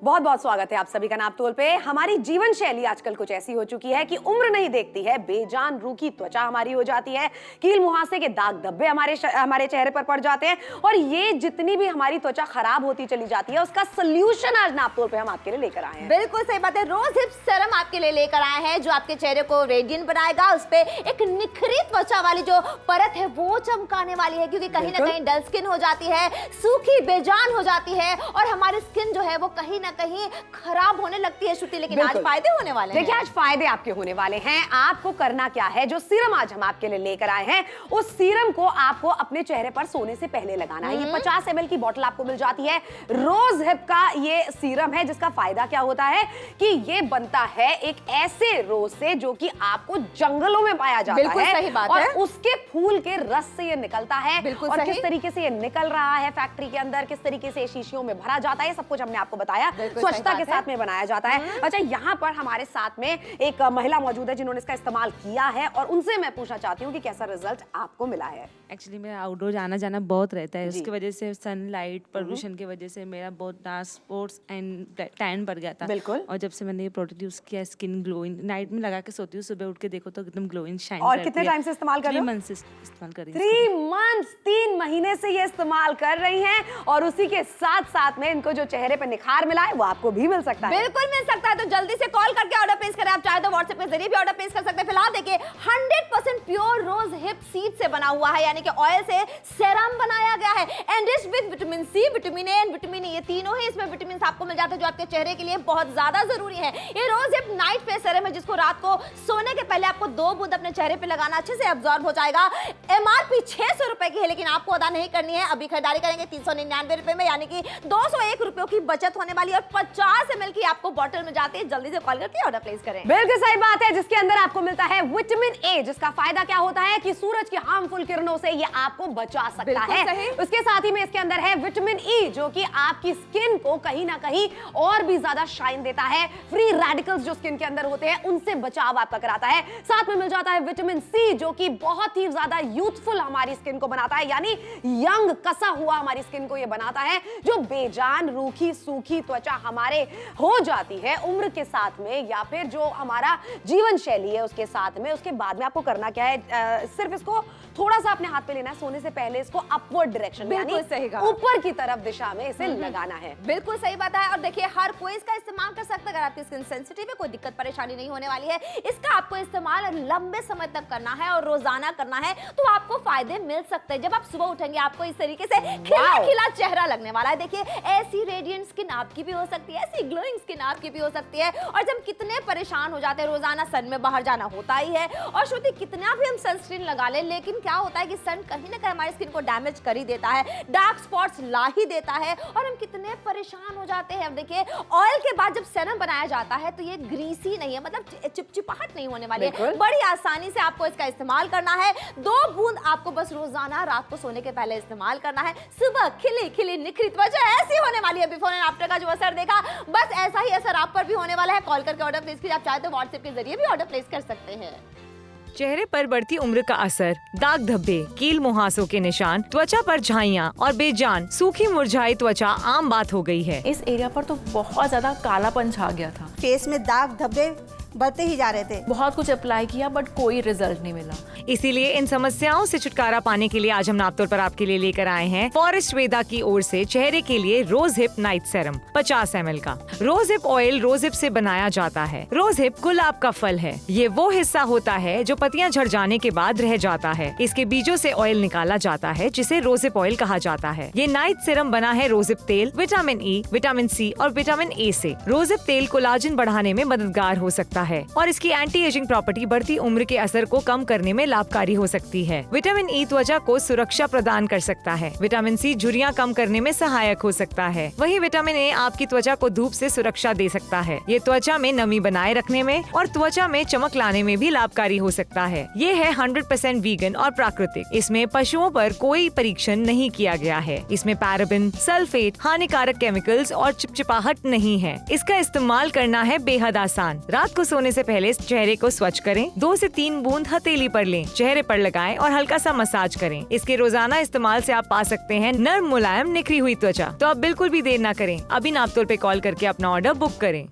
बहुत बहुत स्वागत है आप सभी का नाप तोल पे। हमारी जीवन शैली आजकल कुछ ऐसी हो चुकी है कि उम्र नहीं देखती है, बेजान रूखी त्वचा हमारी हो जाती है, कील मुहासे के दाग धब्बे हमारे चेहरे पर पड़ जाते हैं और ये जितनी भी हमारी त्वचा खराब होती चली जाती है उसका सोल्यूशन आज नाप तोल पे हम आपके लिए लेकर आए हैं। बिल्कुल सही बात है, रोज हिप सीरम आपके लिए लेकर आए हैं जो आपके चेहरे को रेडियंट बनाएगा, उस पे एक निखरी त्वचा वाली जो परत है वो चमकाने वाली है, क्योंकि कहीं ना कहीं डल स्किन हो जाती है, सूखी बेजान हो जाती है और हमारी स्किन जो है वो कहीं ना कहीं खराब होने लगती है श्रुति। लेकिन आज फायदे होने वाले हैं। देखिए आज फायदे आपके होने वाले हैं। आपको करना क्या है, जो सीरम आज हम आपके लिए लेकर आए हैं उस सीरम को आपको अपने चेहरे पर सोने से पहले लगाना है। ये 50 ml की बोतल आपको मिल जाती है। रोज हिप का ये सीरम है जिसका फायदा क्या होता है कि ये बनता है एक ऐसे रोज से जो कि आपको जंगलों में पाया जाता है। सही बात और है। उसके फूल के रस से ये निकलता है। बिल्कुल और सही। किस तरीके से ये निकल रहा है फैक्ट्री के अंदर, किस तरीके से शीशियों में भरा जाता है, सब कुछ हमने आपको बताया। स्वच्छता के साथ में बनाया जाता है। अच्छा, यहाँ पर हमारे साथ में एक महिला मौजूद है जिन्होंने इसका इस्तेमाल किया है और उनसे मैं पूछना चाहती हूँ कि कैसा रिजल्ट आपको मिला है। एक्चुअली मेरा आउटडोर आना जाना बहुत रहता है, उसकी वजह से सनलाइट पोल्यूशन की वजह से मेरा बहुत डार्क स्पॉट्स एंड टैन पड़ गया था। बिल्कुल। और जब से मैंने ये प्रोडक्ट यूज किया, स्किन ग्लोइंग, नाइट में लगा के सोती हूँ, सुबह उठ के देखो तो एकदम ग्लोइंग शाइन। और कितने टाइम से इस्तेमाल कर रही 3 हो? मंथ से इस्तेमाल कर रही हूँ। 3 months, 3 महीने से ये इस्तेमाल कर रही हैं और उसी के साथ साथ में इनको जो चेहरे पे निखार मिला है वो आपको भी मिल सकता है। बिल्कुल मिल सकता है, तो जल्दी से कॉल करके ऑर्डर प्लेस करें। आप चाहे तो व्हाट्सएप के जरिए भी ऑर्डर प्लेस कर सकते हैं। फिलहाल देखिए 100% प्योर रोज हिप सीड से बना हुआ है, यानी कि ऑयल से सेरम बनाया गया है, enriched with vitamin C, vitamin A and vitamin E. ये तीनों ही इसमें विटामिन आपको मिल जाते हैं जो आपके चेहरे के लिए बहुत ज्यादा जरूरी है। ये rose hip night face serum है जिसको रात को सोने के पहले आपको 2 बूंद अपने चेहरे पे लगाना, अच्छे से अब्सॉर्ब हो जाएगा। एमआरपी 600 रुपए की है, लेकिन आपको अदा नहीं करनी है, अभी खरीदारी करेंगे 399 रुपए में, यानी कि 201 रुपयों की बचत होने वाली है और 50 ml की आपको बॉटल में जाती है। जल्दी से कॉल करके ऑर्डर प्लेस करें। बिल्कुल सही बात है, जिसके अंदर आपको मिलता है विटामिन ए, जिसका फायदा क्या होता है कि सूरज की हार्मफुल किरणों से ये आपको बचा सकता है। उसके साथ ही में इसके अंदर है विटामिन ई जो कि आपकी स्किन को कहीं ना कहीं और भी ज्यादा शाइन देता है। फ्री रेडिकल्स जो स्किन के अंदर होते हैं उनसे बचाव आपका कराता है। साथ में मिल जाता है विटामिन सी जो कि बहुत ही ज्यादा यूथफुल हमारी स्किन को बनाता है, यानी यंग कसा हुआ हमारी स्किन को ये बनाता है। जो बेजान रूखी सूखी त्वचा हमारे हो जाती है उम्र के साथ में या फिर जो हमारा जीवन शैली है उसके साथ में, उसके बाद में आपको करना क्या है, सिर्फ इसको थोड़ा सा अपने हाथ पे लेना है, सोने से पहले इसको अपवर्ड डायरेक्शन में, यानी ऊपर की तरफ दिशा में इसे लगाना है। बिल्कुल सही बात है। और देखिए हर कोई इसका इस्तेमाल कर सकता है। अगर आपकी स्किन सेंसिटिव है, कोई दिक्कत परेशानी नहीं होने वाली है। इसका आपको इस्तेमाल लंबे समय तक करना है और रोजाना करना है, तो आपको फायदे मिल सकते हैं। जब आप सुबह उठेंगे आपको इस तरीके से खिला खिला चेहरा लगने वाला है। देखिए ऐसी रेडिएंट स्किन आपकी भी हो सकती है, ऐसी ग्लोइंग स्किन आपकी भी हो सकती है। और जब कितने परेशान हो जाते हैं, रोजाना सन में बाहर जाना होता ही है, और श्रुति कितना भी हम सनस्क्रीन लगा लें, लेकिन क्या होता है कि सन कहीं ना कहीं हमारी स्किन को डैमेज कर ही देता है, डार्क स्पॉट्स ला ही देता है और हम कितने परेशान हो जाते हैं। अब देखिए ऑयल के बाद जब सेरम बनाया जाता है तो ये ग्रीसी नहीं है, मतलब चिपचिपाहट नहीं होने वाली है। बड़ी आसानी से आपको इसका इस्तेमाल करना है। 2 बूंद आपको बस रोजाना रात को सोने के पहले इस्तेमाल करना है। सुबह खिली खिली निखरी त्वचा ऐसी होने वाली है, बिफोर एंड आफ्टर का जो असर देखा बस ऐसा ही असर आप पर भी होने वाला है। कॉल करके ऑर्डर प्लेस कीजिए। आप चाहे तो व्हाट्सएप के जरिए भी ऑर्डर प्लेस कर सकते हैं। चेहरे पर बढ़ती उम्र का असर, दाग धब्बे, कील मुहासों के निशान, त्वचा पर झाइयाँ और बेजान सूखी मुरझाई त्वचा आम बात हो गई है। इस एरिया पर तो बहुत ज्यादा कालापन छा गया था, फेस में दाग धब्बे बढ़ते ही जा रहे थे। बहुत कुछ अप्लाई किया बट कोई रिजल्ट नहीं मिला। इसीलिए इन समस्याओं से छुटकारा पाने के लिए आज हम नाप तोल पर आपके लिए लेकर आए हैं फॉरेस्ट वेदा की ओर से चेहरे के लिए rose hip night serum 50 ml का। Rose hip oil rose hip से बनाया जाता है। रोज हिप गुलाब का फल है। ये वो हिस्सा होता है जो पत्तियां झड़ जाने के बाद रह जाता है। इसके बीजों से ऑयल निकाला जाता है जिसे रोज हिप ऑयल कहा जाता है। ये नाइट सेरम बना है रोज हिप तेल, विटामिन ई, विटामिन सी और विटामिन ए से। रोज हिप तेल कोलाजन बढ़ाने में मददगार हो सकता है और इसकी एंटी एजिंग प्रॉपर्टी बढ़ती उम्र के असर को कम करने में लाभकारी हो सकती है। विटामिन ई त्वचा को सुरक्षा प्रदान कर सकता है। विटामिन सी झुर्रियां कम करने में सहायक हो सकता है। वहीं विटामिन ए आपकी त्वचा को धूप से सुरक्षा दे सकता है। ये त्वचा में नमी बनाए रखने में और त्वचा में चमक लाने में भी लाभकारी हो सकता है। ये है 100% वीगन और प्राकृतिक। इसमें पशुओं पर कोई परीक्षण नहीं किया गया है। इसमें पैराबिन, सल्फेट, हानिकारक केमिकल्स और चिपचिपाहट नहीं है। इसका इस्तेमाल करना है बेहद आसान। रात को सोने से पहले चेहरे को स्वच्छ करें। 2 से 3 बूंद हथेली पर लें, चेहरे पर लगाएं और हल्का सा मसाज करें। इसके रोजाना इस्तेमाल से आप पा सकते हैं नर्म, मुलायम, निखरी हुई त्वचा। तो आप बिल्कुल भी देर ना करें, अभी नापतोल पे कॉल करके अपना ऑर्डर बुक करें।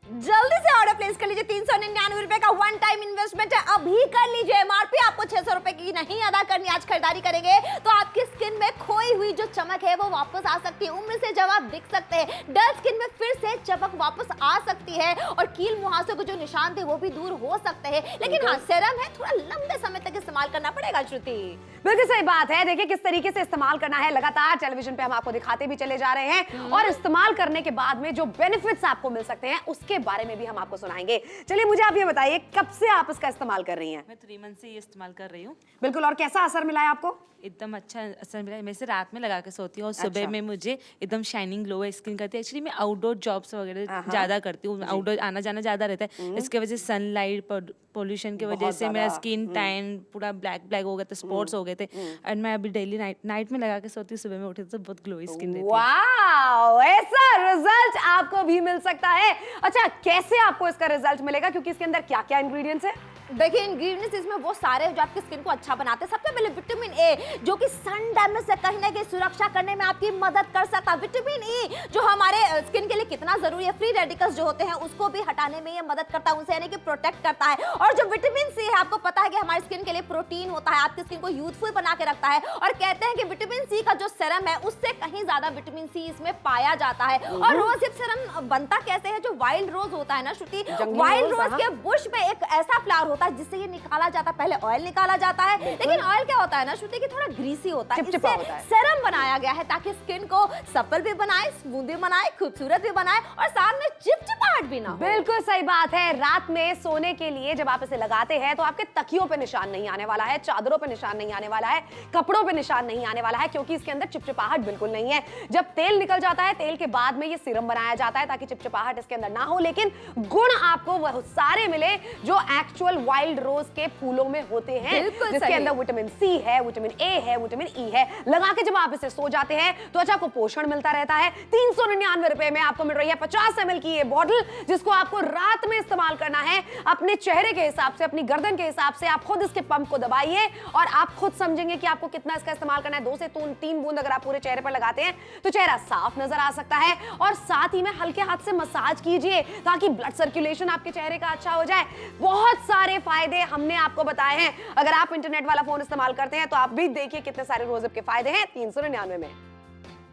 जल्दी से ऑर्डर प्लेस कर लीजिए। 399 रुपए का वन टाइम इन्वेस्टमेंट है, अभी कर लीजिए। एमआरपी आपको 600 रुपए की नहीं अदा करनी। आज खरीदारी करेंगे तो आपकी स्किन में खोई हुई जो चमक है वो वापस आ सकती है। उम्र से जब आप दिख सकते हैं, डल स्किन में फिर से चमक वापस आ सकती है और कील मुहासों के जो निशान थे वो भी दूर हो सकते हैं। लेकिन हाँ, सेरम है, थोड़ा लंबे समय तक इस्तेमाल करना पड़ेगा। श्रुति, बिल्कुल सही बात है। देखिए किस तरीके से इस्तेमाल करना है, लगातार टेलीविजन पे हम आपको दिखाते भी चले जा रहे हैं और इस्तेमाल करने के बाद में जो बेनिफिट्स आपको मिल सकते हैं उसके बारे में भी हम आपको सुनाएंगे। चलिए मुझे आप ये बताइए, कब से आप इसका इस्तेमाल कर रही हैं? मैं 3 मंथ से ये इस्तेमाल कर रही हूँ। बिल्कुल, और कैसा असर मिला है आपको? एकदम अच्छा असर मिला है। मैं इसे रात में लगा के सोती हूँ और सुबह में मुझे एकदम शाइनिंग ग्लो स्किन करती है। एक्चुअली मैं आउटडोर जॉब्स वगैरह ज्यादा करती हूँ, आउटडोर आना जाना ज्यादा रहता है। इसके वजह से सनलाइट पोल्यूशन की वजह से मेरा स्किन टैन पूरा ब्लैक हो गया था, स्पॉट्स हो गए थे। एंड मैं अभी डेली नाइट में लगा के सोती हूँ, सुबह में उठी तो बहुत ग्लोई स्किन रहती है। वाओ, ऐसा रिजल्ट आपको भी मिल सकता है। अच्छा, कैसे आपको इसका रिजल्ट मिलेगा, क्योंकि इसके अंदर क्या क्या इंग्रेडिएंट्स है? देखिए इंग्रेडिएंट्स इसमें वो सारे जो आपकी स्किन को अच्छा बनाते हैं। सबसे पहले विटामिन ए, जो कि सन डैमेज से कहीं ना कहीं सुरक्षा करने में आपकी मदद कर सकता है। विटामिन ई जो हमारे स्किन के लिए कितना जरूरी है, फ्री रेडिकल्स जो होते हैं उसको भी हटाने में ये मदद करता है, उनसे यानी कि प्रोटेक्ट करता है। और जो विटामिन सी है, आपको पता है कि हमारी स्किन के लिए प्रोटीन होता है, आपकी स्किन को यूथफुल बना के रखता है। और कहते हैं कि विटामिन सी का जो सेरम है उससे कहीं ज्यादा विटामिन सी इसमें पाया जाता है। और रोज हिप सेरम बनता कैसे है? जो वाइल्ड रोज होता है ना श्रुति, वाइल्ड रोज के बुश में एक ऐसा फ्लावर होता है जिससे ये निकाला जाता है। पहले ऑयल निकाला जाता है, लेकिन ऑयल क्या होता है ना श्रुति, कि थोड़ा ग्रीसी होता है। चिपचिपा होता है। सेरम बनाया गया है ताकि स्किन को सप्पल भी बनाए, स्मूथ भी बनाए, खूबसूरत भी बनाए और साथ में चिपचिपाहट भी ना हो। बिल्कुल सही बात है। रात में सोने के लिए जब आप इसे लगाते हैं तो आपके तकियों पे निशान नहीं आने वाला है, चादरों पे निशान नहीं आने वाला है, कपड़ों पे निशान नहीं आने वाला है, क्योंकि इसके अंदर चिपचिपाहट बिल्कुल नहीं है। जब तेल निकल जाता है, तेल के बाद में ये सीरम बनाया जाता है ताकि चिपचिपाहट इसके अंदर ना हो, लेकिन गुण आपको वह सारे मिले जो एक्चुअल वाइल्ड रोज के फूलों में होते हैं, जिसके अंदर विटामिन सी है, विटामिन ए है, विटामिन ई है। लगा के जब आप इसे सो जाते हैं तो त्वचा को पोषण मिलता रहता है। 399 रुपए में आपको मिल रही है 50 ml की ये बॉटल, जिसको आपको रात में इस्तेमाल करना है अपने चेहरे के हिसाब से, अपनी गर्दन के हिसाब से। आप खुद इसके पंप को दबाइए और आप खुद समझेंगे कि आपको कितना इसका इस्तेमाल करना है। 2 से 3 बूंद अगर आप पूरे चेहरे पर लगाते हैं तो चेहरा साफ नजर आ सकता है। और साथ ही में हल्के हाथ से मसाज कीजिए ताकि ब्लड सर्कुलेशन आपके चेहरे का अच्छा हो जाए। बहुत सारे फायदे हमने आपको बताए हैं। अगर आप इंटरनेट वाला फोन इस्तेमाल करते हैं तो आप भी देखिए कितने सारे रोज़हिप के फायदे हैं 399 में।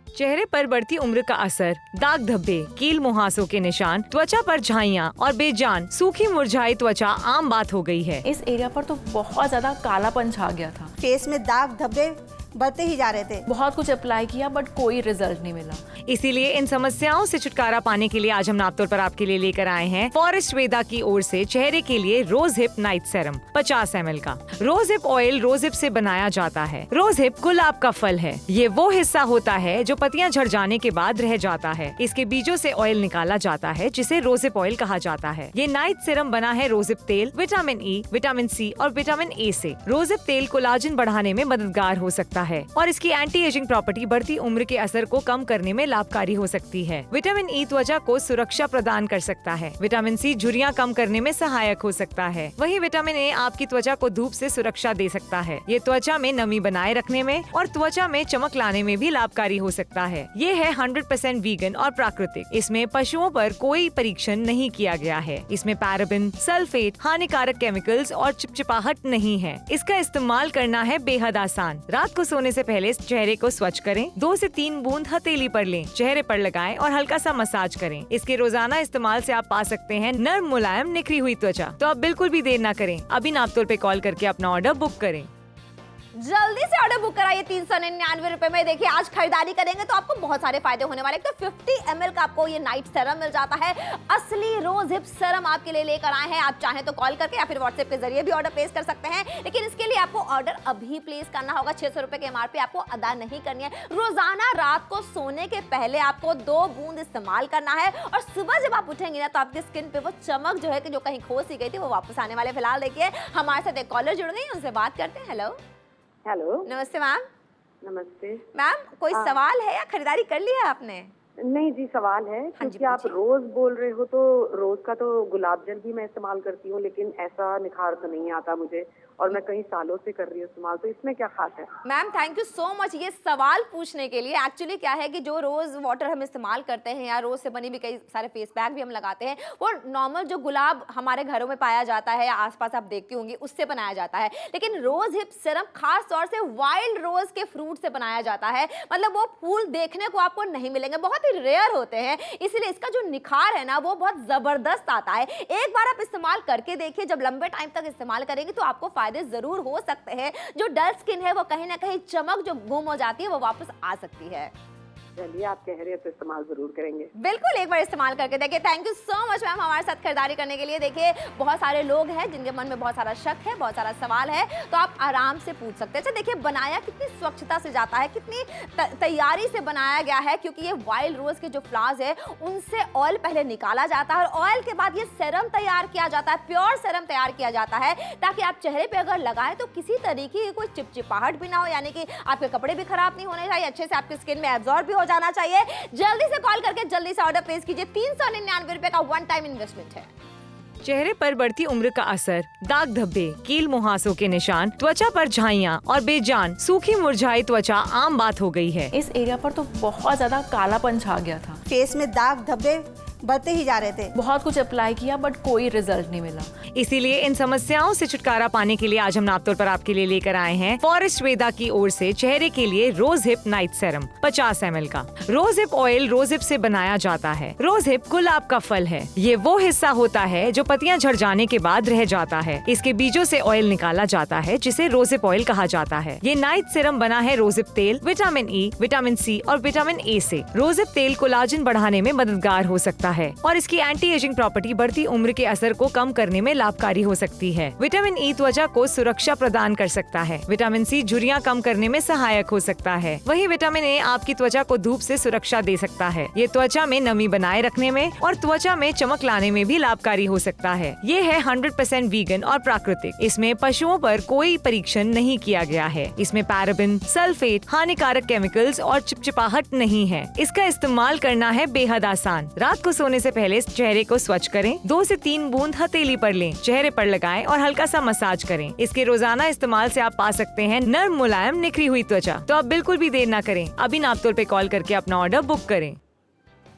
चेहरे पर बढ़ती उम्र का असर, दाग धब्बे, कील मुहासों के निशान, त्वचा पर झाइयाँ और बेजान सूखी मुरझाई त्वचा आम बात हो गई है। इस एरिया पर तो बहुत ज्यादा कालापन छा गया था। फेस में दाग धब्बे बढ़ते ही जा रहे थे। बहुत कुछ अप्लाई किया बट कोई रिजल्ट नहीं मिला। इसीलिए इन समस्याओं से छुटकारा पाने के लिए आज हम नापतोल पर आपके लिए लेकर आए हैं फॉरेस्ट वेदा की ओर से चेहरे के लिए rose hip night serum 50 ml का। Rose hip oil rose hip से बनाया जाता है। रोज हिप गुलाब का फल है। ये वो हिस्सा होता है जो पत्तियां झड़ जाने के बाद रह जाता है। इसके बीजों से ऑयल निकाला जाता है जिसे रोज हिप ऑयल कहा जाता है। ये नाइट सेरम बना है रोज हिप तेल, विटामिन ई, विटामिन सी और विटामिन ए से। रोज हिप तेल कोलाजन बढ़ाने में मददगार हो सकता है और इसकी एंटी एजिंग प्रॉपर्टी बढ़ती उम्र के असर को कम करने में लाभकारी हो सकती है। विटामिन ई त्वचा को सुरक्षा प्रदान कर सकता है। विटामिन सी झुर्रियां कम करने में सहायक हो सकता है। वहीं विटामिन ए आपकी त्वचा को धूप से सुरक्षा दे सकता है। ये त्वचा में नमी बनाए रखने में और त्वचा में चमक लाने में भी लाभकारी हो सकता है। ये है 100% वीगन और प्राकृतिक। इसमें पशुओं पर कोई परीक्षण नहीं किया गया है। इसमें पैराबिन, सल्फेट, हानिकारक केमिकल्स और चिपचिपाहट नहीं है। इसका इस्तेमाल करना है बेहद आसान। रात को सोने से पहले चेहरे को स्वच्छ करें। 2 से 3 बूंद हथेली पर लें, चेहरे पर लगाएं और हल्का सा मसाज करें। इसके रोजाना इस्तेमाल से आप पा सकते हैं नर्म, मुलायम, निखरी हुई त्वचा। तो आप बिल्कुल भी देर ना करें, अभी नापतोल पे कॉल करके अपना ऑर्डर बुक करें। जल्दी से ऑर्डर बुक कराइए 399 रुपए में। देखिए आज खरीदारी करेंगे तो आपको बहुत सारे फायदे होने वाले। तो 50 ml का आपको ये नाइट सेरम मिल जाता है। असली रोज हिप सेरम आपके लिए लेकर आए हैं। आप चाहें तो कॉल करके या फिर व्हाट्सएप के जरिए भी ऑर्डर प्लेस कर सकते हैं, लेकिन इसके लिए आपको ऑर्डर अभी प्लेस करना होगा। 600 रुपए की एमआरपी आपको अदा नहीं करनी है। रोजाना रात को सोने के पहले आपको 2 बूंद इस्तेमाल करना है और सुबह जब आप उठेंगे ना तो आपकी स्किन पे वो चमक जो है कि जो कहीं खो सी गई थी वो वापस आने वाले। फिलहाल देखिए हमारे साथ एक कॉलर जुड़ गई, उनसे बात करते हैं। हेलो हेलो, नमस्ते मैम। नमस्ते मैम कोई सवाल है या खरीदारी कर ली है आपने? नहीं जी, सवाल है क्योंकि आप रोज बोल रहे हो तो रोज का तो गुलाब जल भी मैं इस्तेमाल करती हूँ, लेकिन ऐसा निखार तो नहीं आता मुझे, और मैं कई सालों से कर रही हूँ इस्तेमाल, तो इसमें क्या खास है? Ma'am thank you so much ये सवाल पूछने के लिए। एक्चुअली क्या है कि जो रोज वाटर हम इस्तेमाल करते हैं या रोज से बनी भी कई सारे फेस पैक भी हम लगाते हैं, वो नॉर्मल जो गुलाब हमारे घरों में पाया जाता है या आसपास आप देखती होंगी उससे बनाया जाता है। लेकिन रोज हिप सीरम खास तौर से वाइल्ड रोज के फ्रूट से बनाया जाता है। मतलब वो फूल देखने को आपको नहीं मिलेंगे, बहुत ही रेयर होते हैं, इसलिए इसका जो निखार है ना वो बहुत जबरदस्त आता है। एक बार आप इस्तेमाल करके देखिए, जब लंबे टाइम तक इस्तेमाल करेंगे तो आपको फायदे जरूर हो सकते हैं। जो डल स्किन है वो कहीं ना कहीं चमक जो गुम हो जाती है वो वापस आ सकती है। चलिए, आप कह रहे हैं तो इस्तेमाल जरूर करेंगे। बिल्कुल एक बार इस्तेमाल करके देखिए। Thank you so much ma'am हमारे साथ खरीदारी करने के लिए। देखिए बहुत सारे लोग हैं जिनके मन में बहुत सारा शक है, बहुत सारा सवाल है, तो आप आराम से पूछ सकते हैं। अच्छा देखिए, बनाया कितनी स्वच्छता से जाता है, कितनी तैयारी से बनाया गया है, क्योंकि ये वाइल्ड रोज के जो फ्लावर्स है उनसे ऑयल पहले निकाला जाता है और ऑयल के बाद ये सेरम तैयार किया जाता है, प्योर सेरम तैयार किया जाता है, ताकि आप चेहरे पे अगर लगाएं तो किसी तरीके की कोई चिपचिपाहट भी ना हो, यानी कि आपके कपड़े भी खराब नहीं होने चाहिए, अच्छे से आपकी स्किन में एब्जॉर्ब भी हो जाना चाहिए। जल्दी से कॉल करके जल्दी से ऑर्डर प्लेस कीजिए। 399 रुपए का वन टाइम इन्वेस्टमेंट है। चेहरे पर बढ़ती उम्र का असर, दाग धब्बे, कील मुहासों के निशान, त्वचा पर झाइयाँ और बेजान सूखी मुरझाई त्वचा आम बात हो गई है। इस एरिया पर तो बहुत ज्यादा कालापन छा गया था। फेस में दाग धब्बे बढ़ते ही जा रहे थे। बहुत कुछ अप्लाई किया बट कोई रिजल्ट नहीं मिला। इसीलिए इन समस्याओं से छुटकारा पाने के लिए आज हम नापतोल पर आपके लिए लेकर आए हैं फॉरेस्ट वेदा की ओर से चेहरे के लिए rose hip night serum 50 ml का। Rose hip oil rose hip से बनाया जाता है। रोज हिप गुलाब का फल है। ये वो हिस्सा होता है जो पत्तियां झड़ जाने के बाद रह जाता है। इसके बीजों से ऑयल निकाला जाता है, जिसे रोज हिप ऑयल कहा जाता है। ये नाइट सेरम बना है रोज हिप तेल, विटामिन ई, विटामिन सी और विटामिन ए से। रोज हिप तेल कोलाजन बढ़ाने में मददगार हो सकता है और इसकी एंटी एजिंग प्रॉपर्टी बढ़ती उम्र के असर को कम करने में लाभकारी हो सकती है। विटामिन ई त्वचा को सुरक्षा प्रदान कर सकता है। विटामिन सी झुर्रियां कम करने में सहायक हो सकता है। वहीं विटामिन ए आपकी त्वचा को धूप से सुरक्षा दे सकता है। ये त्वचा में नमी बनाए रखने में और त्वचा में चमक लाने में भी लाभकारी हो सकता है। ये है 100% वीगन और प्राकृतिक। इसमें पशुओं पर कोई परीक्षण नहीं किया गया है। इसमें पैराबिन, सल्फेट, हानिकारक केमिकल्स और चिपचिपाहट नहीं है। इसका इस्तेमाल करना है बेहद आसान। रात को सोने से पहले चेहरे को स्वच्छ करें। 2 से 3 बूंद हथेली पर लें, चेहरे पर लगाएं और हल्का सा मसाज करें। इसके रोजाना इस्तेमाल से आप पा सकते हैं नर्म मुलायम निखरी हुई त्वचा। तो आप बिल्कुल भी देर ना करें, अभी नापतोल पे कॉल करके अपना ऑर्डर बुक करें।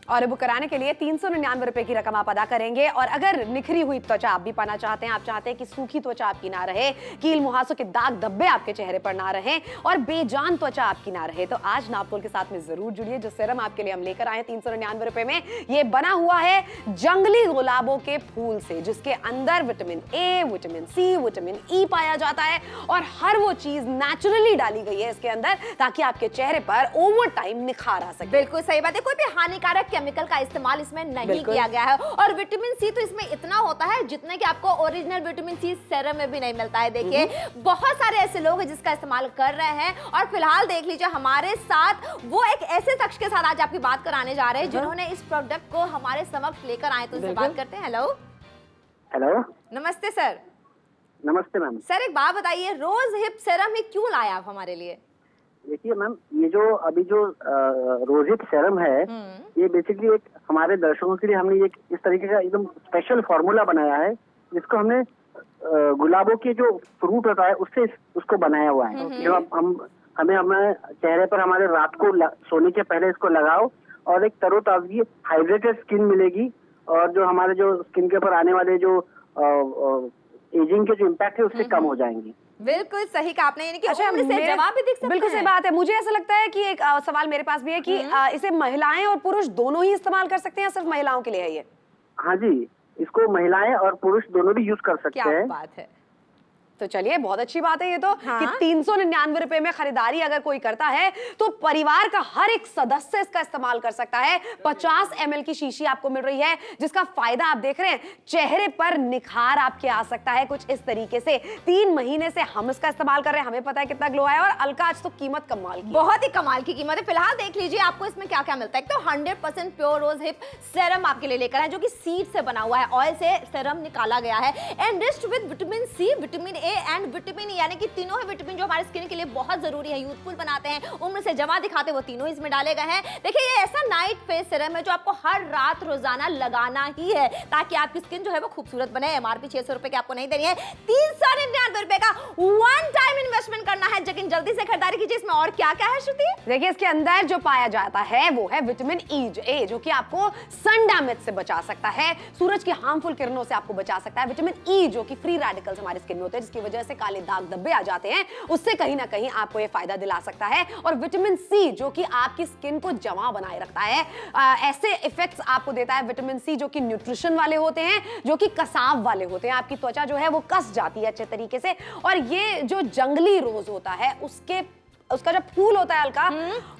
और बुक कराने के लिए 399 रुपए की रकम आप अदा करेंगे। और अगर निखरी हुई त्वचा आप भी पाना चाहते हैं, आप चाहते हैं कि सूखी त्वचा आपकी ना रहे, कील मुहासों के दाग धब्बे आपके चेहरे पर ना रहे और बेजान त्वचा आपकी ना रहे, तो आज नापतोल के साथ में जरूर जुड़िए। जो सीरम आपके लिए हम लेकर आए 399 रुपए में, ये बना हुआ है जंगली गुलाबों के फूल से, जिसके अंदर vitamin A, vitamin C, vitamin E पाया जाता है और हर वो चीज नेचुरली डाली गई है इसके अंदर, ताकि आपके चेहरे पर ओवर टाइम निखार आ सके। बिल्कुल सही बात है, कोई भी हानिकारक केमिकल का इस्तेमाल इसमें नहीं किया गया है। और विटामिन सी तो इसमें इतना होता है जितने कि आपको ओरिजिनल विटामिन सी सीरम में भी नहीं मिलता है। देखिए बहुत सारे ऐसे लोग हैं जिसका इस्तेमाल कर रहे हैं और फिलहाल देख लीजिए हमारे साथ वो एक ऐसे शख्स के साथ आज आपकी बात कराने जा रहे हैं जिन्होंने इस प्रोडक्ट को हमारे समक्ष लेकर आए। तो उनसे बात करते हैं। हेलो हेलो, नमस्ते सर। नमस्ते मैम। सर एक बात बताइए, रोज हिप सीरम ही क्यों लाए आप हमारे लिए? देखिए मैम, ये जो अभी जो रोज हिप सीरम है, ये बेसिकली एक हमारे दर्शकों के लिए हमने एक इस तरीके का एकदम स्पेशल फॉर्मूला बनाया है, जिसको हमने गुलाबों के जो फ्रूट होता है उससे उसको बनाया हुआ है। जो हमें चेहरे पर हमारे रात को सोने के पहले इसको लगाओ और एक तरोताजगी हाइड्रेटेड स्किन मिलेगी और जो हमारे जो स्किन के ऊपर आने वाले जो एजिंग के जो इम्पैक्ट है उससे कम हो जाएंगी। बिल्कुल सही कहा आपने, यानी कि अच्छा, उम्र से जवाब भी दिख सकता है। बिल्कुल सही बात है। मुझे ऐसा लगता है कि एक सवाल मेरे पास भी है कि इसे महिलाएं और पुरुष दोनों ही इस्तेमाल कर सकते हैं या सिर्फ महिलाओं के लिए है ये? हाँ जी, इसको महिलाएं और पुरुष दोनों भी यूज कर सकते हैं। क्या बात है। तो चलिए बहुत अच्छी बात है ये तो कि 399 रुपए में खरीदारी अगर कोई करता है तो परिवार का हर एक सदस्य इसका इस्तेमाल कर सकता है। 50 ml की शीशी आपको मिल रही है, जिसका फायदा आप देख रहे हैं, चेहरे पर निखार आपके आ सकता है कुछ इस तरीके से। 3 महीने से हम इसका इस्तेमाल कर रहे हैं, हमें पता है कितना ग्लो आया। और अलका आज तो कीमत कमाल की, बहुत ही कमाल की कीमत है। फिलहाल देख लीजिए आपको इसमें क्या क्या मिलता है। तो 100% प्योर रोज हिप सीरम आपके लिए लेकर है, जो कि सीड से बना हुआ है, ऑयल से सीरम निकाला गया है, enriched with vitamin C, vitamin A and vitamin E, यानी कि तीनों ही विटामिन जो हमारे स्किन के लिए बहुत जरूरी है, यूथफुल बनाते हैं, उम्र से जवान दिखाते हैं, वो तीनों इसमें डाले गए हैं। देखिए ये ऐसा नाइट फेस सीरम है जो आपको हर रात रोजाना लगाना ही है ताकि आपकी स्किन जो है वो खूबसूरत बने। एमआरपी 600 रुपए की आपको नहीं देनी है, 399 रुपए का वन टाइम इन्वेस्टमेंट करना है। लेकिन जल्दी से खरीदारी कीजिए। इसमें और क्या क्या है श्रुति? देखिए इसके अंदर जो पाया जाता है वो है विटामिन ई, जो कि आपको सन डैमेज से बचा सकता है, सूरज की हार्मफुल किरणों से आपको बचा सकता है। विटामिन ई जो कि फ्री रेडिकल्स हमारे स्किन में होते हैं, जिसकी वजह से काले दाग धब्बे आ जाते हैं, उससे कहीं ना कहीं आपको ये फायदा दिला सकता है। और विटामिन सी जो कि आपकी स्किन को जमा बनाए रखता है, ऐसे इफेक्ट्स आपको देता है विटामिन सी जो कि न्यूट्रिशन वाले होते हैं, जो कि कसाव वाले होते हैं। आपकी त्वचा जो है वो कस जाती है अच्छे तरीके से। और ये जो जंगली रोज होता है उसका जब फूल होता है हल्का,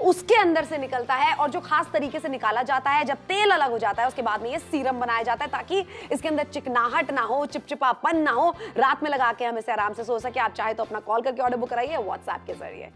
उसके अंदर से निकलता है और जो खास तरीके से निकाला जाता है, जब तेल अलग हो जाता है उसके बाद में ये सीरम बनाया जाता है ताकि इसके अंदर चिकनाहट ना हो, चिपचिपापन ना हो, रात में लगा के हम इसे आराम से सो सके। आप चाहे तो अपना कॉल करके ऑर्डर बुक कराइए व्हाट्सएप के जरिए।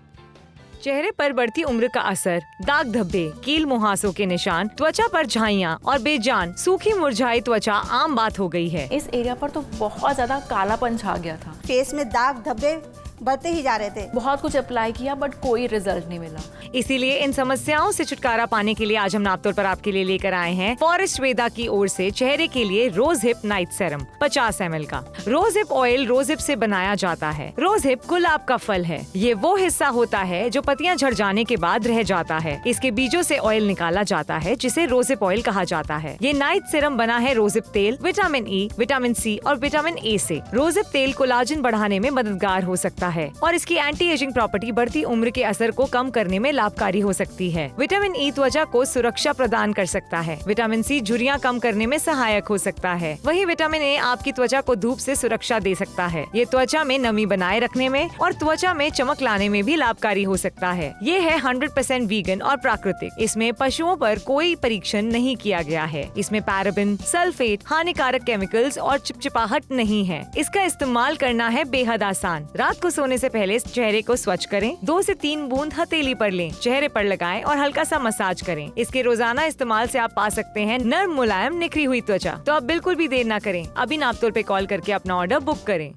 चेहरे पर बढ़ती उम्र का असर, दाग धब्बे, कील मुहासों के निशान, त्वचा पर झाइयाँ और बेजान सूखी मुरझाई त्वचा आम बात हो गई है। इस एरिया पर तो बहुत ज्यादा कालापन छा गया था। फेस में दाग धब्बे बढ़ते ही जा रहे थे। बहुत कुछ अप्लाई किया बट कोई रिजल्ट नहीं मिला। इसीलिए इन समस्याओं से छुटकारा पाने के लिए आज हम नापतोल पर आपके लिए लेकर आए हैं फॉरेस्ट वेदा की ओर से चेहरे के लिए rose hip night serum 50 ml का। Rose hip oil rose hip से बनाया जाता है। रोज हिप गुलाब का फल है। ये वो हिस्सा होता है जो पत्तियां झड़ जाने के बाद रह जाता है। इसके बीजों से ऑयल निकाला जाता है जिसे रोज हिप ऑयल कहा जाता है। ये नाइट सेरम बना है रोज हिप तेल, विटामिन ई, विटामिन सी और विटामिन ए से। रोज हिप तेल कोलाजन बढ़ाने में मददगार हो सकता है और इसकी एंटी एजिंग प्रॉपर्टी बढ़ती उम्र के असर को कम करने में लाभकारी हो सकती है। विटामिन ई त्वचा को सुरक्षा प्रदान कर सकता है। विटामिन सी झुर्रियां कम करने में सहायक हो सकता है। वहीं विटामिन ए आपकी त्वचा को धूप से सुरक्षा दे सकता है। ये त्वचा में नमी बनाए रखने में और त्वचा में चमक लाने में भी लाभकारी हो सकता है। ये है 100% वीगन और प्राकृतिक। इसमें पशुओं पर कोई परीक्षण नहीं किया गया है। इसमें पैराबिन, सल्फेट, हानिकारक केमिकल्स और चिपचिपाहट नहीं है। इसका इस्तेमाल करना है बेहद आसान। रात को सोने से पहले चेहरे को स्वच्छ करें। 2 से 3 बूंद हथेली पर लें, चेहरे पर लगाएं और हल्का सा मसाज करें। इसके रोजाना इस्तेमाल से आप पा सकते हैं नर्म, मुलायम, निखरी हुई त्वचा। तो आप बिल्कुल भी देर ना करें, अभी नापतोल पे कॉल करके अपना ऑर्डर बुक करें।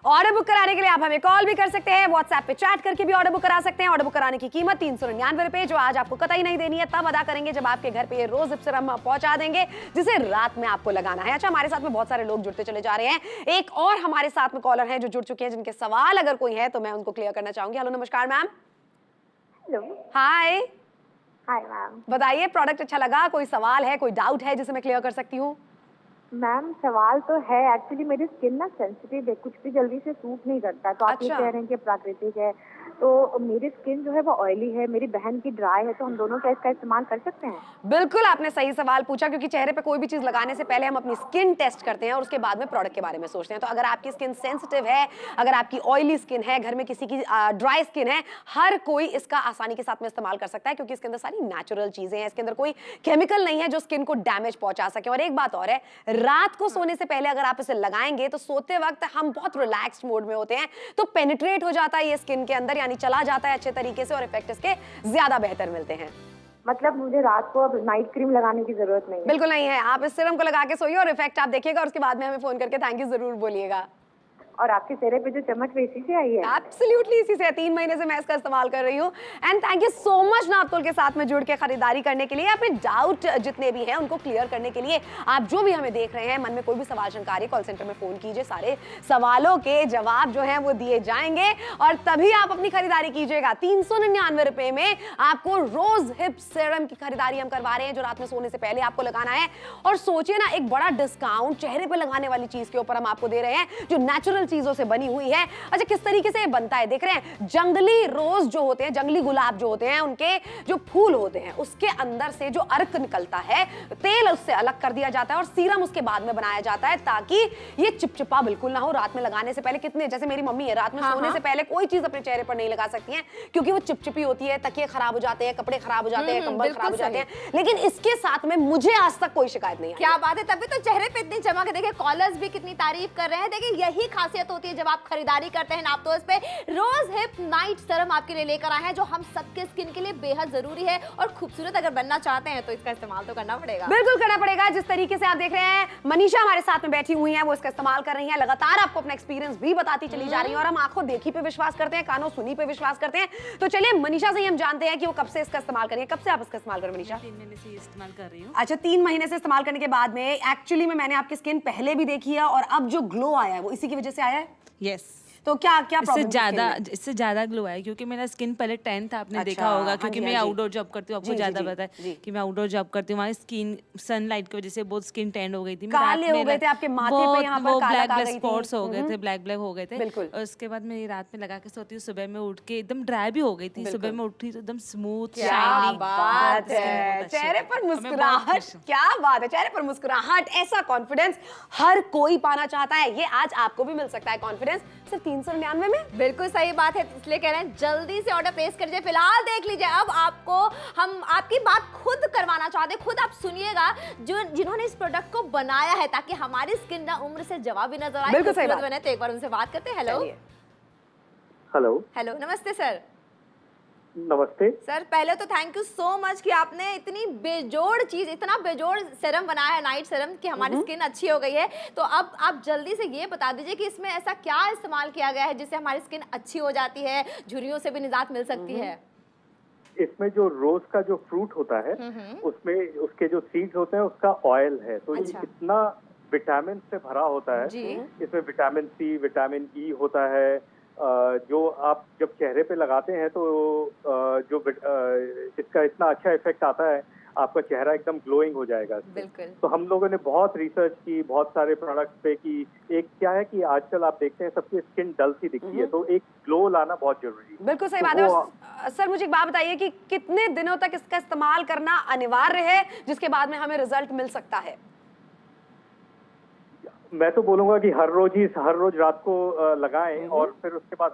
ऑर्डर बुक कराने के लिए आप हमें कॉल भी कर सकते हैं, व्हाट्सएप पे चैट करके भी ऑर्डर बुक करा सकते हैं। ऑर्डर बुक कराने की कीमत 399 रुपए, जो आज आपको कतई नहीं देनी है, तब अदा करेंगे जब आपके घर पे ये रोज हिप सीरम पहुंचा देंगे, जिसे रात में आपको लगाना है। अच्छा, हमारे साथ में बहुत सारे लोग जुड़ते चले जा रहे हैं। एक और हमारे साथ में कॉलर हैं जो जुड़ चुके हैं, जिनके सवाल अगर कोई है तो मैं उनको क्लियर करना चाहूंगी। हेलो, नमस्कार मैम। हेलो, हाय, हाय मैम। बताइए, प्रोडक्ट अच्छा लगा? कोई सवाल है, कोई डाउट है जिसे मैं क्लियर कर सकती हूँ? मैम सवाल तो है, एक्चुअली मेरी स्किन ना सेंसिटिव है, कुछ भी जल्दी से सूट नहीं करता। तो आप ये कह रहे हैं कि प्राकृतिक है, तो मेरी स्किन जो है वो ऑयली है, मेरी बहन की ड्राई है, तो हम दोनों क्या इसका इस्तेमाल कर सकते हैं? बिल्कुल, आपने सही सवाल पूछा, क्योंकि चेहरे पे कोई भी चीज लगाने से पहले हम अपनी स्किन टेस्ट करते हैं और उसके बाद में प्रोडक्ट के बारे में सोचते हैं। तो अगर आपकी स्किन सेंसिटिव है, अगर आपकी ऑयली स्किन है, घर में किसी की ड्राई स्किन है, हर कोई इसका आसानी के साथ में इस्तेमाल कर सकता है, क्योंकि इसके अंदर सारी नेचुरल चीजें हैं। इसके अंदर कोई केमिकल नहीं है जो स्किन को डैमेज पहुंचा सके। और एक बात और है, रात को सोने से पहले अगर आप इसे लगाएंगे तो सोते वक्त हम बहुत रिलैक्स्ड मोड में होते हैं, तो पेनिट्रेट हो जाता है ये स्किन के अंदर, यानी चला जाता है अच्छे तरीके से और इफेक्ट इसके ज्यादा बेहतर मिलते हैं। मतलब मुझे रात को अब नाइट क्रीम लगाने की जरूरत नहीं है? बिल्कुल नहीं है, आप इस सीरम को लगा के सोइए और इफेक्ट आप देखिएगा और उसके बाद में हमें फोन करके थैंक यू जरूर बोलिएगा। और आपके चेहरे पे जो चमक इसी से आई है? एब्सोल्युटली इसी से। 3 महीने से मैं इसका इस्तेमाल कर रही हूँ। And thank you so much Naaptol के साथ में जुड़ के खरीदारी करने के लिए। अपने डाउट जितने भी हैं उनको क्लियर करने के लिए आप जो भी हमें देख रहे हैं, मन में कोई भी सवाल शंका है, कॉल सेंटर में फोन कीजिए, सारे सवालों के जवाब जो हैं वो दिए जाएंगे और तभी आप अपनी खरीदारी कीजिएगा। 399 रुपए में आपको रोज हिप सीरम की खरीदारी हम करवा रहे हैं, जो रात में सोने से पहले आपको लगाना है। और सोचिए ना, एक बड़ा डिस्काउंट चेहरे पे लगाने वाली चीज के ऊपर हम आपको दे रहे हैं, जो नेचुरल चीजों से बनी हुई है। अच्छा, किस तरीके से ये बनता है देख रहे हैं? जंगली रोज जो होते हैं, जंगली गुलाब जो होते हैं, उनके जो फूल होते हैं उसके अंदर से जो अर्क निकलता है, तेल उससे अलग कर दिया जाता है और सीरम उसके बाद में बनाया जाता है, ताकि ये चिपचिपा बिल्कुल ना हो। रात में लगाने से पहले कितने, जैसे मेरी मम्मी है, रात में सोने से पहले कोई चीज अपने चेहरे पर नहीं लगा सकती हैं, क्योंकि वो चिपचिपी होती है, तकिए खराब हो जाते हैं, कपड़े खराब हो जाते हैं, कंबल खराब हो जाते हैं। लेकिन इसके साथ में मुझे आज तक कोई शिकायत नहीं आई। क्या बात है, तभी तो चेहरे पे इतनी चमक है। देखिए कॉलर्स भी कितनी तारीफ कर रहे हैं। देखिए यही खास खासियत होती है जब आप खरीदारी करते हैं नापतोल पे। रोज हिप नाइट सीरम आपके लिए लेकर आए हैं जो हम सबके स्किन के लिए बेहद जरूरी है और खूबसूरत अगर बनना चाहते हैं तो इसका इस्तेमाल तो करना पड़ेगा। बिल्कुल करना पड़ेगा। जिस तरीके से आप देख रहे हैं मनीषा हमारे साथ में बैठी हुई हैं, वो इसका इस्तेमाल कर रही हैं, लगातार आपको अपना एक्सपीरियंस भी बताती चली जा रही हैं और हम आंखों देखी पे विश्वास करते हैं, कानों सुनी पे विश्वास करते हैं। तो चलिए मनीषा से ही हम जानते हैं कि वो कब से इसका इस्तेमाल कर रही है। कब से आप इसका इस्तेमाल कर रही हैं मनीषा? 3 महीने से इस्तेमाल कर रही हूँ। अच्छा, 3 महीने से इस्तेमाल करने के बाद में एक्चुअली में मैंने आपकी स्किन पहले भी देखी है और अब जो ग्लो आया है वो इसी की वजह से आया है। यस, तो क्या क्या प्रॉब्लम? इससे ज्यादा ग्लो है क्योंकि मेरा स्किन पहले टैन था, आपने देखा होगा, क्योंकि मैं आउटडोर जॉब करती हूँ, आपको ज्यादा पता है कि मैं आउटडोर जॉब करती हूँ। वहाँ स्किन सनलाइट की वजह से बहुत स्किन टैन हो गई थी, काले हो गए थे आपके माथे पे, यहाँ पर काला ब्लैक स्पॉट्स हो गए थे, ब्लैक हो गए थे। और उसके बाद मैं रात में लगा के सोती हूँ, सुबह में उठ के एकदम ड्राई भी हो गई थी, सुबह में उठी तो एकदम स्मूथ शाइनी। बात है, चेहरे पर मुस्कुराहट, क्या बात है, चेहरे पर मुस्कुराहट, ऐसा कॉन्फिडेंस हर कोई पाना चाहता है। ये आज आपको भी मिल सकता है कॉन्फिडेंस सिर्फ 399 में। बिल्कुल सही बात है, इसलिए कह रहे हैं जल्दी से ऑर्डर प्लेस कर दीजिए। फिलहाल देख लीजिए, अब आपको हम आपकी बात खुद करवाना चाहते हैं, खुद आप सुनिएगा जो जिन्होंने इस प्रोडक्ट को बनाया है, ताकि हमारी स्किन ना उम्र से जवाब भी नजर आए। बिल्कुल सही बात बने तो एक बार उनसे बात करते हैं। हेलो हेलो हेलो, नमस्ते सर। नमस्ते सर, पहले तो थैंक यू सो मच कि आपने इतनी बेजोड़ चीज, इतना बेजोड़ सीरम बनाया है, नाइट सीरम, कि हमारी स्किन अच्छी हो गई है। तो अब आप जल्दी से ये बता दीजिए कि इसमें ऐसा क्या इस्तेमाल किया गया है जिससे हमारी स्किन अच्छी हो जाती है, झुर्रियों से भी निजात मिल सकती है। इसमें जो रोज का जो फ्रूट होता है उसमें उसके जो सीड्स होते हैं उसका ऑयल है, तो ये इतना विटामिन से भरा होता है। इसमें विटामिन सी, विटामिन ई होता है, जो आप जब चेहरे पे लगाते हैं तो जो इसका इतना अच्छा इफेक्ट आता है, आपका चेहरा एकदम ग्लोइंग हो जाएगा। तो हम लोगों ने बहुत रिसर्च की, बहुत सारे प्रोडक्ट्स पे की। एक क्या है कि आजकल आप देखते हैं सबकी स्किन डल सी दिखती है, तो एक ग्लो लाना बहुत जरूरी है। बिल्कुल सही बात है। सर मुझे एक बात बताइए कि कितने दिनों तक इसका इस्तेमाल करना अनिवार्य है जिसके बाद में हमें रिजल्ट मिल सकता है? मैं तो बोलूंगा कि हर रोज रात को लगाएं और फिर उसके बाद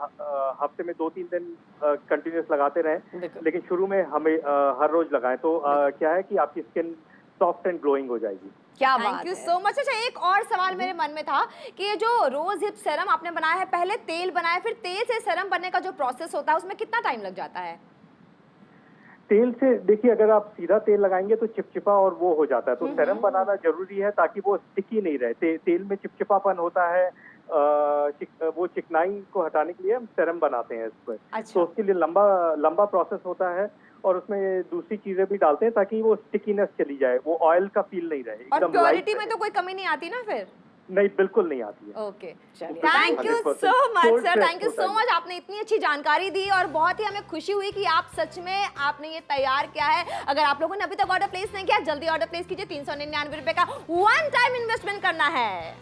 हफ्ते में 2-3 दिन कंटिन्यूस लगाते रहें, लेकिन शुरू में हमें हर रोज लगाएं तो क्या है कि आपकी स्किन सॉफ्ट एंड ग्लोइंग हो जाएगी। क्या बात है, थैंक यू सो मच। अच्छा, एक और सवाल मेरे मन में था कि ये जो रोज हिप सीरम आपने बनाया है, पहले तेल बनाया, फिर तेल से सीरम बनने का जो प्रोसेस होता है उसमें कितना टाइम लग जाता है? तेल से देखिए, अगर आप सीधा तेल लगाएंगे तो चिपचिपा और वो हो जाता है, तो सीरम बनाना जरूरी है ताकि वो स्टिकी नहीं रहे। तेल में चिपचिपापन होता है, वो चिकनाई को हटाने के लिए हम सीरम बनाते हैं इसमें। तो उसके लिए लंबा प्रोसेस होता है और उसमें दूसरी चीजें भी डालते हैं ताकि वो स्टिकीनेस चली जाए, वो ऑयल का फील नहीं रहे। और प्योरिटी में तो कोई कमी नहीं आती ना फिर? नहीं, बिल्कुल नहीं आती है। Okay, thank you so much sir, thank you so much. आपने इतनी अच्छी जानकारी दी और बहुत ही हमें खुशी हुई कि आप सच में आपने ये तैयार किया है। अगर आप लोगों ने अभी तक ऑर्डर प्लेस नहीं किया, जल्दी ऑर्डर प्लेस कीजिए। 399 रुपए का वन टाइम इन्वेस्टमेंट करना है।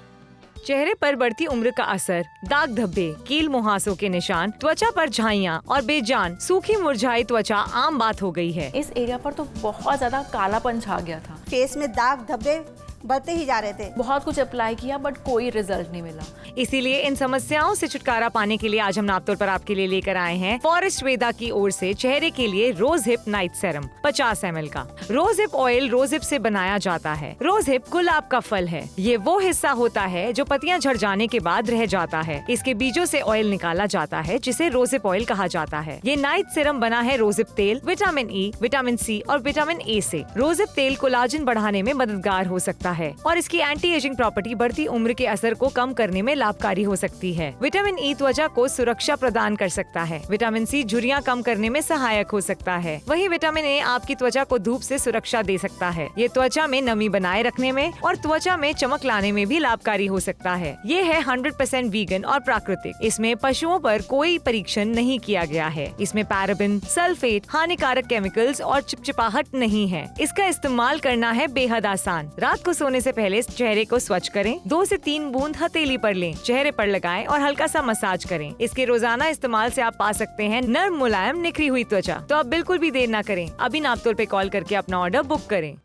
चेहरे पर बढ़ती उम्र का असर, दाग धब्बे, कील मुहासों के निशान, त्वचा पर झाइयाँ और बेजान सूखी मुरझाई त्वचा आम बात हो गई है। इस एरिया पर तो बहुत ज्यादा कालापन छा गया था, फेस में दाग धब्बे बढ़ते ही जा रहे थे। बहुत कुछ अप्लाई किया बट कोई रिजल्ट नहीं मिला। इसीलिए इन समस्याओं से छुटकारा पाने के लिए आज हम नापतोल पर आपके लिए लेकर आए हैं फॉरेस्ट वेदा की ओर से चेहरे के लिए rose hip night serum 50 ml का। Rose hip oil rose hip से बनाया जाता है। रोज हिप गुलाब का फल है। ये वो हिस्सा होता है जो पत्तियां झड़ जाने के बाद रह जाता है। इसके बीजों से ऑयल निकाला जाता है जिसे रोज हिप ऑयल कहा जाता है। ये नाइट सीरम बना है रोज हिप तेल, विटामिन ई, विटामिन सी और विटामिन ए से। रोज हिप तेल कोलाजन बढ़ाने में मददगार हो सकता है और इसकी एंटी एजिंग प्रॉपर्टी बढ़ती उम्र के असर को कम करने में लाभकारी हो सकती है। विटामिन ई त्वचा को सुरक्षा प्रदान कर सकता है। विटामिन सी झुर्रियां कम करने में सहायक हो सकता है। वहीं विटामिन ए आपकी त्वचा को धूप से सुरक्षा दे सकता है। ये त्वचा में नमी बनाए रखने में और त्वचा में चमक लाने में भी लाभकारी हो सकता है। ये है 100% वीगन और प्राकृतिक। इसमें पशुओं पर कोई परीक्षण नहीं किया गया है। इसमें पैराबिन, सल्फेट, हानिकारक केमिकल्स और चिपचिपाहट नहीं है। इसका इस्तेमाल करना है बेहद आसान। रात को सोने से पहले चेहरे को स्वच्छ करें। 2 से 3 बूंद हथेली पर लें, चेहरे पर लगाएं और हल्का सा मसाज करें। इसके रोजाना इस्तेमाल से आप पा सकते हैं नर्म, मुलायम, निखरी हुई त्वचा। तो आप बिल्कुल भी देर ना करें, अभी नापतोल पे कॉल करके अपना ऑर्डर बुक करें।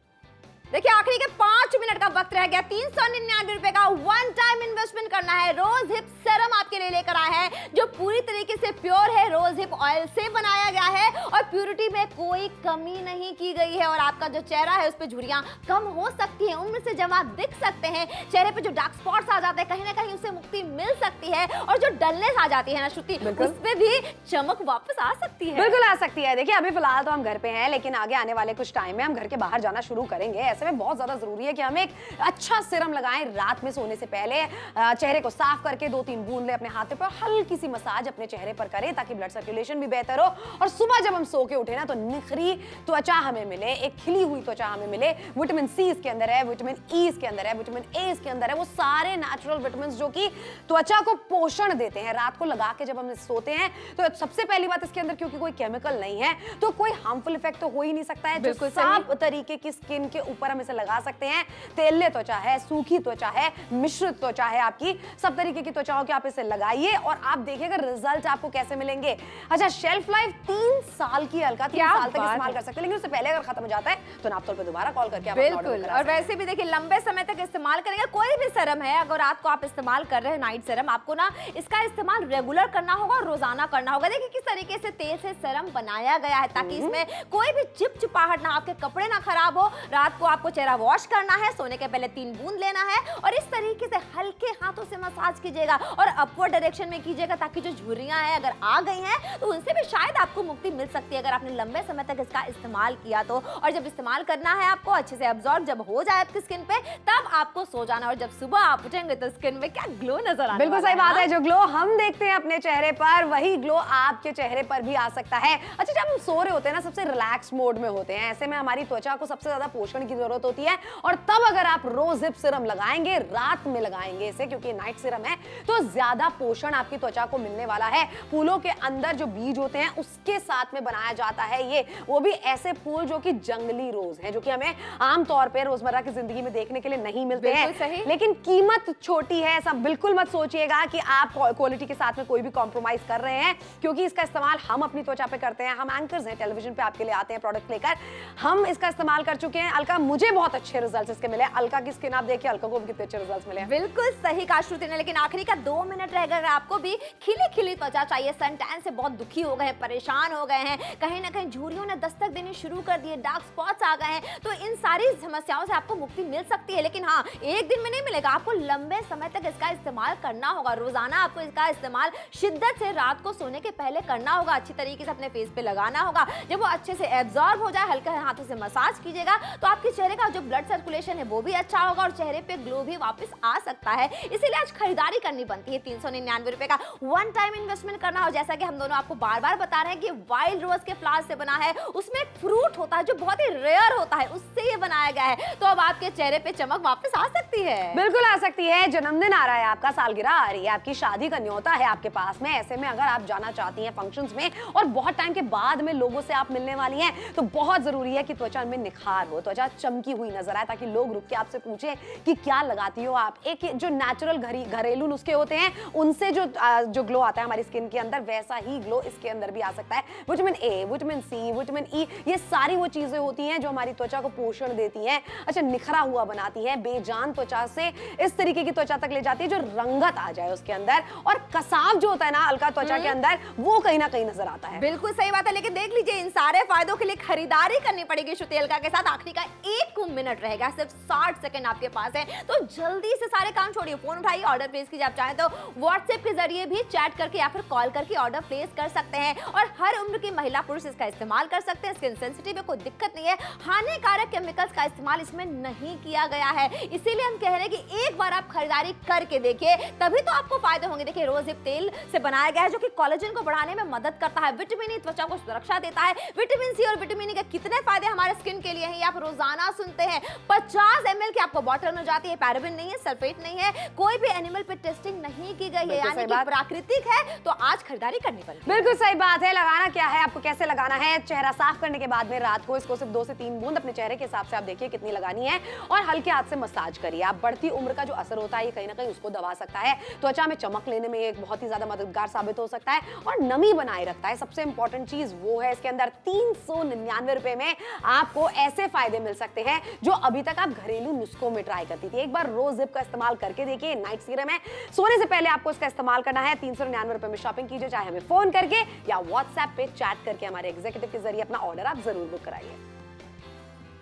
देखिए आखिरी के 5 मिनट का वक्त रह गया। 399 रुपए का वन टाइम इन्वेस्टमेंट करना है। रोज हिप सेरम आपके लिए लेकर आए हैं जो पूरी तरीके से प्योर है, रोज हिप ऑयल से बनाया गया है और प्योरिटी में कोई कमी नहीं की गई है। और आपका जो चेहरा है उस पे झुर्रियां कम हो सकती हैं, उम्र से जमा दिख सकते हैं, चेहरे पे जो डार्क स्पॉट्स आ जाते हैं कहीं ना कहीं उससे मुक्ति मिल सकती है और जो डलनेस आ जाती है ना श्रुति, उस पे भी चमक वापस आ सकती है। बिल्कुल आ सकती है। देखिए अभी फिलहाल तो हम घर पे हैं, लेकिन आगे आने वाले कुछ टाइम में हम घर के बाहर जाना शुरू करेंगे। ऐसे में बहुत ज्यादा जरूरी है कि हम एक अच्छा सीरम लगाएं रात में सोने से पहले। चेहरे को साफ करके 2-3 बूंद ले अपने हाथ पर, हल्की सी मसाज अपने चेहरे पर करें ताकि ब्लड सर्कुलेशन भी बेहतर हो और सुबह जब हम सो के उठे ना तो निखरी त्वचा हमें मिले, एक खिली हुई त्वचा हमें मिले। विटामिन सी इसके अंदर है, विटामिन ई इसके अंदर है, विटामिन ए इसके अंदर है, वो सारे नेचुरल विटामिन जो कि त्वचा को पोषण देते हैं। रात को लगा के जब हम सोते हैं तो सबसे पहली बात इसके अंदर क्योंकि कोई केमिकल नहीं है तो कोई हार्मफुल इफेक्ट तो हो ही नहीं सकता है। जो सब तरीके की स्किन के ऊपर हम इसे लगा सकते हैं। तेलीय त्वचा है, सूखी त्वचा है, मिश्रित त्वचा है, आपकी सब तरीके की त्वचाओं के आप इसे लगाइए और आप देखिएगा रिजल्ट आपको कैसे मिलेंगे। अच्छा, शेल्फ लाइफ 3 साल की अलका, 3 साल तक इस्तेमाल कर सकते हैं, लेकिन उससे पहले अगर खत्म हो जाता है तो नापतोल पे दोबारा कॉल करके आप बिल्कुल। और वैसे भी देखिए लंबे समय तक इस्तेमाल करेंगे। कोई भी सीरम है, अगर रात को आप इस्तेमाल कर रहे हैं नाइट सीरम, आपको ना इसका इस्तेमाल रेगुलर करना होगा और रोजाना करना होगा। देखिए किस तरीके से तेल से सीरम बनाया गया है ताकि इसमें कोई भी चिपचिपाहट ना, आपके कपड़े ना खराब हो। रात को आपको चेहरा वॉश करना है, सोने के पहले 3 बूंद लेना है और इस तरीके से हल्के हाथों से मसाज कीजिएगा और अपवर्ड डायरेक्शन में कीजिएगा ताकि जो झुर्रियां हैं अगर आ गई हैं तो उनसे भी शायद आपको मुक्ति मिल सकती है अगर आपने लंबे समय तक इसका इस्तेमाल किया तो। और जब इस्तेमाल करना है आपको अच्छे से अब्सॉर्ब जब हो जाए आपकी स्किन पे तब आपको सो जाना और जब सुबह आप उठेंगे तो स्किन में क्या ग्लो नजर आने बिल्कुल सही बात है। जो ग्लो हम देखते हैं अपने चेहरे पर वही ग्लो आपके चेहरे पर भी आ सकता है। अच्छा, जब हम सो रहे होते हैं ना सबसे रिलैक्स मोड में होते हैं, ऐसे में हमारी त्वचा को सबसे ज्यादा पोषण की जरूरत होती है और तब अगर आप रोज हिप सीरम लगाएंगे, रात में लगाएंगे इसे क्योंकि नाइट सीरम है, तो ज्यादा पोषण आपकी त्वचा को मिलने वाला है। फूलों के अंदर जो बीज होते हैं उसके साथ में बनाया जाता है ये, वो भी ऐसे फूल जो कि जंगली रोज हैं, जो कि हमें आमतौर पर रोजमर्रा की जिंदगी में देखने के लिए नहीं मिलते हैं, लेकिन कीमत छोटी है। ऐसा बिल्कुल मत सोचिएगा कि आप क्वालिटी के साथ में कोई भी कॉम्प्रोमाइज कर रहे हैं, क्योंकि इसका इस्तेमाल हम अपनी त्वचा पे करते हैं। हम एंकर्स हैं, टेलीविजन पे आपके लिए आते हैं प्रोडक्ट लेकर, हम इसका इस्तेमाल कर चुके हैं। अलका, मुझे बहुत अच्छे रिजल्ट्स इसके मिले। अलका की स्किन आप देखिए, अलका को भी कितने अच्छे रिजल्ट्स मिले। बिल्कुल सही कहा श्रुति ने, लेकिन आखिरी का 2 मिनट रह गया। आपको भी खिली खिली त्वचा चाहिए, सन टैन से बहुत दुखी हो गए हैं, परेशान हो गए हैं, कहीं ना कहीं झुर्रियों ने दस्तक देनी शुरू कर दी है, डार्क स्पॉट्स आ गए हैं, तो इन सारी समस्याओं से आपको मुक्ति मिल सकती है। लेकिन हाँ, एक दिन में नहीं मिलेगा, आपको लंबे समय तक इसका इस्तेमाल करना होगा। रोजाना आपको इसका इस्तेमाल शिद्दत से रात को सोने के पहले करना होगा, अच्छी तरीके से अपने फेस पे लगाना होगा। जब वो अच्छे से एब्जॉर्ब हो जाए, हल्के हाथों से मसाज कीजिएगा तो आपके चेहरे का जो ब्लड सर्कुलेशन है वो भी अच्छा होगा और चेहरे पे ग्लो भी वापस आ सकता है। इसीलिए आज खरीदारी करनी बनती है। 399 रुपए का वन टाइम इन्वेस्टमेंट करना, और जैसा कि हम दोनों आपको बार बार बता रहे हैं कि वाइल्ड रोज के फ्लावर से बना है, उसमें एक फ्रूट होता है जो बहुत ही रेयर होता है, उससे ये बनाया गया है। तो अब आपके चेहरे पे चमक वापस आ सकती है। बिल्कुल आ सकती है। जन्मदिन आ रहा है आपका, सालगिरह आ रही है आपकी, शादी का न्योता है आपके पास में, ऐसे में अगर आप जाना चाहती हैं फंक्शंस में और बहुत टाइम के बाद में लोगों से आप मिलने वाली हैं तो बहुत जरूरी है कि त्वचा में निखार हो, त्वचा चमकी हुई नजर आए, ताकि लोग रुक के आपसे पूछें कि क्या लगाती हो आप। एक जो नेचुरल घरेलू नुस्खे होते हैं उनसे जो ग्लो आता है हमारी स्किन के अंदर, वैसा ही ग्लो इसके अंदर भी आ सकता है। Vitamin A, vitamin C, vitamin E, ये सारी वो चीजें होती हैं जो हमारी त्वचा को पोषण देती हैं। अच्छा, निखरा हुआ बनाती है, बेजान त्वचा से इस तरीके की त्वचा तक ले जाती है जो रंगत आ जाए उसके अंदर, और कसाव जो होता है ना हल्का त्वचा के अंदर, वो कहीं ना कहीं नजर आता है। बिल्कुल सही बात है, लेकिन देख लीजिए इन सारे फायदों के लिए खरीदारी करनी पड़ेगी श्रुति अलका के साथ। आखिरी का 1 मिनट रहेगा, सिर्फ 60 सेकंड आपके पास है, तो जल्दी से सारे काम छोड़िए, फोन उठाइए, ऑर्डर प्लेस कीजिए। आप चाहें तो व्हाट्सएप के जरिए भी चैट करके या फिर कॉल करके ऑर्डर प्लेस कर सकते हैं और हर उम्र की महिला पुरुष इसका इस्तेमाल कर सकते हैं। स्किन सेंसिटिव है, कोई दिक्कत नहीं है, हानिकारक केमिकल्स का इस्तेमाल इसमें नहीं किया गया है। इसीलिए हम कह रहे हैं कि एक बार आप खरीदारी करके देखिए, तभी तो आपको फायदे होंगे। देखिए रोज हिप तेल से बनाया गया है जो कि कोलेजन को बढ़ाने में मदद करता है, विटामिन ई त्वचा को सुरक्षा देता है। विटामिन सी और विटामिन ई के कितने फायदे हमारे स्किन के लिए हैं ये आप रोजाना सुनते हैं। 50 ml की आपको बॉटल में जाती है, पैराबिन नहीं है, सल्फेट नहीं है, कोई भी एनिमल पे टेस्टिंग नहीं की गई है, यानी कि प्राकृतिक है। तो आज खरीदारी करनी पड़ेगी। बिल्कुल सही बात है। लगाना क्या है, आपको कैसे लगाना है, चेहरा साफ करने के बाद में रात को इसको सिर्फ 2 से 3 बूंद अपने चेहरे के हिसाब से आप देखिए कितनी लगानी है और हल्के हाथ से मसाज करिए। आप बढ़ती उम्र का जो असर होता है ये कहीं ना कहीं उसको दबा सकता है, त्वचा में चमक लेने में एक बहुत ही ज्यादा मददगार साबित हो सकता है और नमी बनाए रखता है। सबसे इंपॉर्टेंट चीज वो है इसके अंदर 399 रुपए में आपको ऐसे फायदे मिल सकते जाते हैं जो अभी तक आप घरेलू नुस्खों में ट्राई करती थी। एक बार रोज हिप का इस्तेमाल करके देखिए, नाइट सीरम है, सोने से पहले आपको इसका इस्तेमाल करना है। 399 रुपए में शॉपिंग कीजिए, चाहे हमें फोन करके या व्हाट्सएप पे चैट करके हमारे एग्जीक्यूटिव के जरिए अपना ऑर्डर आप जरूर बुक कराइए।